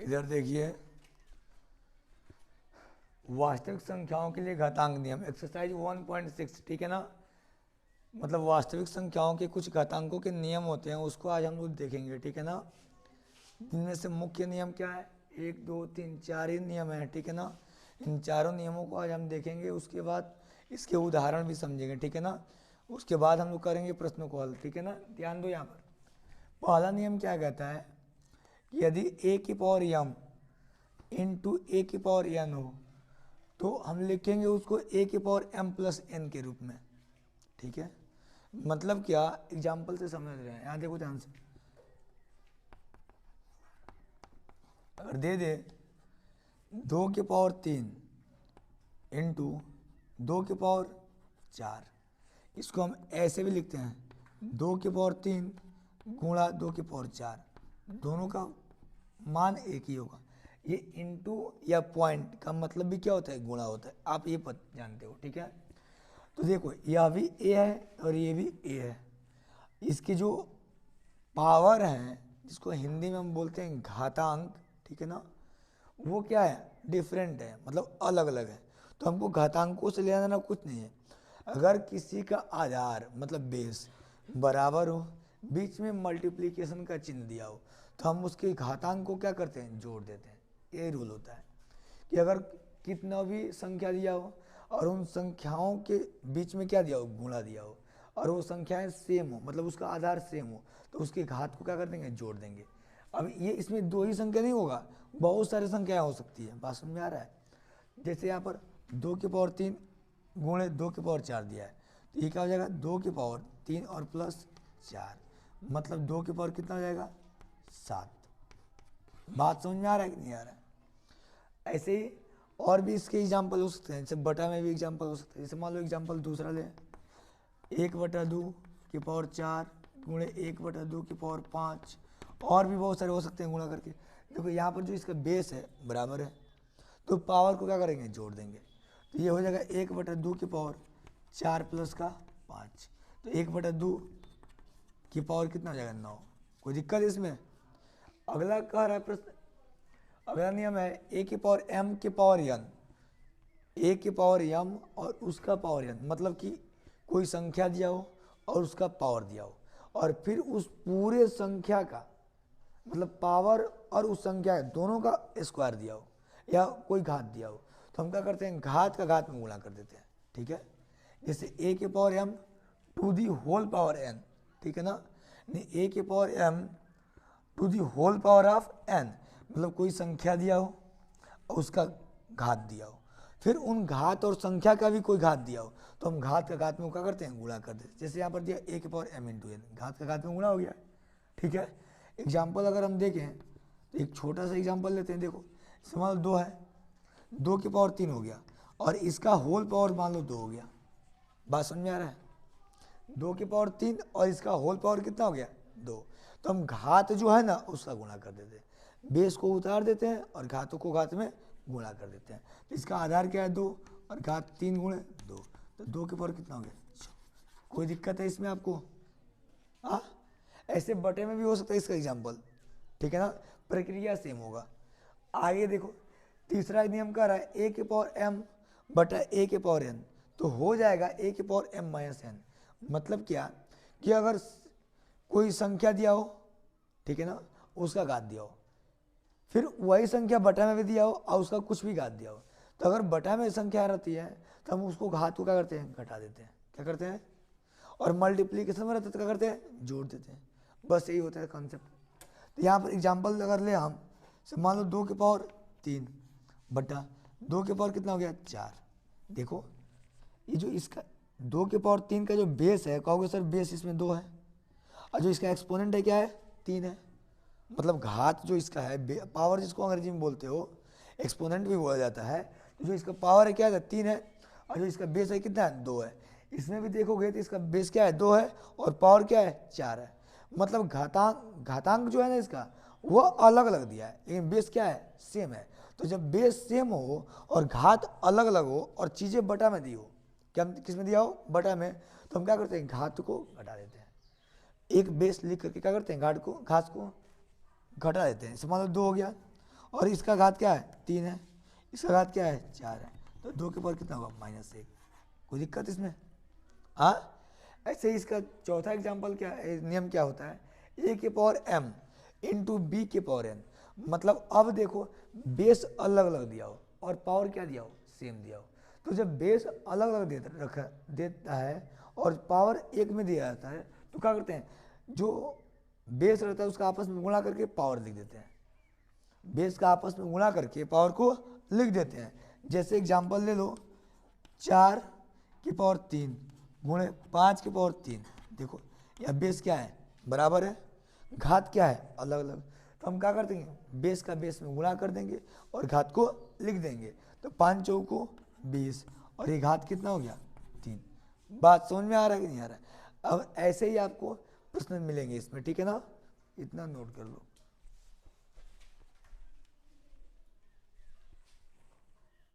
इधर देखिए, वास्तविक संख्याओं के लिए घातांक नियम एक्सरसाइज 1.6, ठीक है ना। मतलब वास्तविक संख्याओं के कुछ घातांकों के नियम होते हैं, उसको आज हम लोग देखेंगे, ठीक है ना। इनमें से मुख्य नियम क्या है, 1 2 3 4 ही नियम है, ठीक है ना। इन चारों नियमों को आज हम देखेंगे, उसके बाद इसके उदाहरण भी समझेंगे, ठीक है ना। उसके बाद हम लोग करेंगे प्रश्नों को हल, ठीक है ना। ध्यान दो यहाँ पर, पहला नियम क्या कहता है कि यदि a की पावर m इंटू ए की पावर n हो तो हम लिखेंगे उसको a की पावर m प्लस n के रूप में, ठीक है। मतलब क्या, एग्जाम्पल से समझ रहे हैं, यहाँ देखो ध्यान से। अगर दे दे 2 की पावर 3 इंटू 2 की पावर 4, इसको हम ऐसे भी लिखते हैं 2 की पावर 3 गुणा 2 की पावर 4, दोनों का मान एक ही होगा। ये इंटू या पॉइंट का मतलब भी क्या होता है, गुणा होता है, आप ये जानते हो, ठीक है। तो देखो यह भी a है और ये भी a है, इसकी जो पावर है जिसको हिंदी में हम बोलते हैं घातांक, ठीक है ना, वो क्या है, डिफरेंट है, मतलब अलग अलग है। तो हमको घातांकों से लेना देना कुछ नहीं है। अगर किसी का आधार मतलब बेस बराबर हो, बीच में मल्टीप्लिकेशन का चिन्ह दिया हो, तो हम उसके घातांक को क्या करते हैं, जोड़ देते हैं। ये रूल होता है कि अगर कितना भी संख्या दिया हो और उन संख्याओं के बीच में क्या दिया हो, गुणा दिया हो, और वो संख्याएं सेम हो, मतलब उसका आधार सेम हो, तो उसके घात को क्या कर देंगे, जोड़ देंगे। अब ये इसमें दो ही संख्या नहीं होगा, बहुत सारी संख्याएं हो सकती है, बात समझ में आ रहा है। जैसे यहाँ पर 2 की पावर 3 गुणे 2 की पावर 4 दिया है, तो ये क्या हो जाएगा, 2 की पावर 3 और प्लस 4, मतलब 2 की पावर कितना हो जाएगा, 7। बात समझ में आ रहा है कि नहीं आ रहा है। ऐसे ही और भी इसके एग्जाम्पल हो सकते हैं, जैसे बटा में भी एग्जाम्पल हो सकते हैं। जैसे मान लो एग्जाम्पल दूसरा ले, 1/2 की पावर 4 गुणे 1/2 की पावर 5, और भी बहुत सारे हो सकते हैं गुणा करके। देखो यहाँ पर जो इसका बेस है बराबर है, तो पावर को क्या करेंगे, जोड़ देंगे। तो ये हो जाएगा 1/2 की पावर 4 प्लस का 5, तो 1/2 की पावर कितना हो जाएगा, 9। कोई दिक्कत इसमें। अगला कह रहा है प्रश्न, अगला नियम है a की पावर m की पावर n, a की पावर m और उसका पावर n, मतलब कि कोई संख्या दिया हो और उसका पावर दिया हो, और फिर उस पूरे संख्या का मतलब पावर और उस संख्या दोनों का स्क्वायर दिया हो या कोई घात दिया हो, तो हम क्या करते हैं, घात का घात में गुणा कर देते हैं, ठीक है। जैसे a की power m to the whole power n, ठीक है ना, नहीं a की power m to the whole power of n, मतलब कोई संख्या दिया हो और उसका घात दिया हो, फिर उन घात और संख्या का भी कोई घात दिया हो, तो हम घात का घात में क्या करते हैं, गुणा कर देते हैं। जैसे यहाँ पर दिया a की पावर m इंटू n, घात का घात में गुणा हो गया, ठीक है। एग्जाम्पल अगर हम देखें तो एक छोटा सा एग्जाम्पल लेते हैं। देखो मान लो 2 है, 2 की पावर 3 हो गया और इसका होल पावर मान लो 2 हो गया। बात समझ में आ रहा है, 2 की पावर 3 और इसका होल पावर कितना हो गया, 2। तो हम घात जो है ना उसका गुणा कर देते हैं, बेस को उतार देते हैं और घातों को घात में गुणा कर देते हैं। तो इसका आधार क्या है, 2 और घात 3 गुणे 2, तो 2 के पावर कितना हो गया। कोई दिक्कत है इसमें आपको, ऐसे बटे में भी हो सकता है इसका एग्जाम्पल, ठीक है ना, प्रक्रिया सेम होगा। आगे देखो तीसरा नियम कह रहा है a की पावर m बटा a की पावर n, तो हो जाएगा a की पावर m माइनस n। मतलब क्या कि अगर कोई संख्या दिया हो, ठीक है ना, उसका घात दिया हो, फिर वही संख्या बटा में भी दिया हो और उसका कुछ भी घात दिया हो, तो अगर बटा में संख्या रहती है तो हम उसको घात को क्या करते हैं, घटा देते हैं, क्या करते हैं, और मल्टीप्लीकेशन में रहता है तो क्या करते हैं, जोड़ देते हैं। बस यही होता है कॉन्सेप्ट। तो यहाँ पर एग्जाम्पल अगर ले हम, मान लो 2 की पावर 3 बटा 2 की पावर कितना हो गया, 4। देखो ये जो इसका 2 की पावर 3 का जो बेस है, कहोगे सर बेस इसमें 2 है, और जो इसका एक्सपोनेंट है क्या है, 3 है, मतलब घात जो इसका है, पावर जिसको अंग्रेजी में बोलते हो एक्सपोनेंट भी बोला जाता है, तो जो इसका पावर है क्या है, 3 है, और जो इसका बेस है कितना है, 2 है। इसमें भी देखोगे तो इसका बेस क्या है, 2 है, और पावर क्या है, 4 है। मतलब घातांक जो है ना इसका वो अलग अलग दिया है, लेकिन बेस क्या है, सेम है। तो जब बेस सेम हो और घात अलग अलग हो और चीज़ें बटा में दी हो, क्या किस में दिया हो, बटा में, तो हम क्या करते हैं, घात को घटा देते हैं। एक बेस लिख करके क्या करते हैं, घात को घात को घटा देते हैं। मान लो 2 हो गया और इसका घात क्या है 3 है, इसका घात क्या है 4 है, तो 2 के पावर कितना होगा -1। कोई दिक्कत इसमें? हाँ, ऐसे ही इसका चौथा एग्जाम्पल क्या है, नियम क्या होता है, a के पावर m इंटू बी के पावर n। मतलब अब देखो बेस अलग अलग दिया हो और पावर क्या दिया हो, सेम दिया हो। तो जब बेस अलग अलग देता है और पावर एक में दिया जाता है तो क्या करते हैं, जो बेस रहता है उसका आपस में गुणा करके पावर लिख देते हैं, बेस का आपस में गुणा करके पावर को लिख देते हैं। जैसे एग्जांपल ले लो, 4 की पावर 3 गुणे 5 की पावर 3। देखो यह बेस क्या है, बराबर है, घात क्या है, अलग अलग। तो हम क्या कर देंगे, बेस का बेस में गुणा कर देंगे और घात को लिख देंगे। तो 5 चौको 20 और ये घात कितना हो गया 3। बात समझ में आ रहा है कि नहीं आ रहा है? अब ऐसे ही आपको प्रश्न मिलेंगे इसमें, ठीक है ना, इतना नोट कर लो।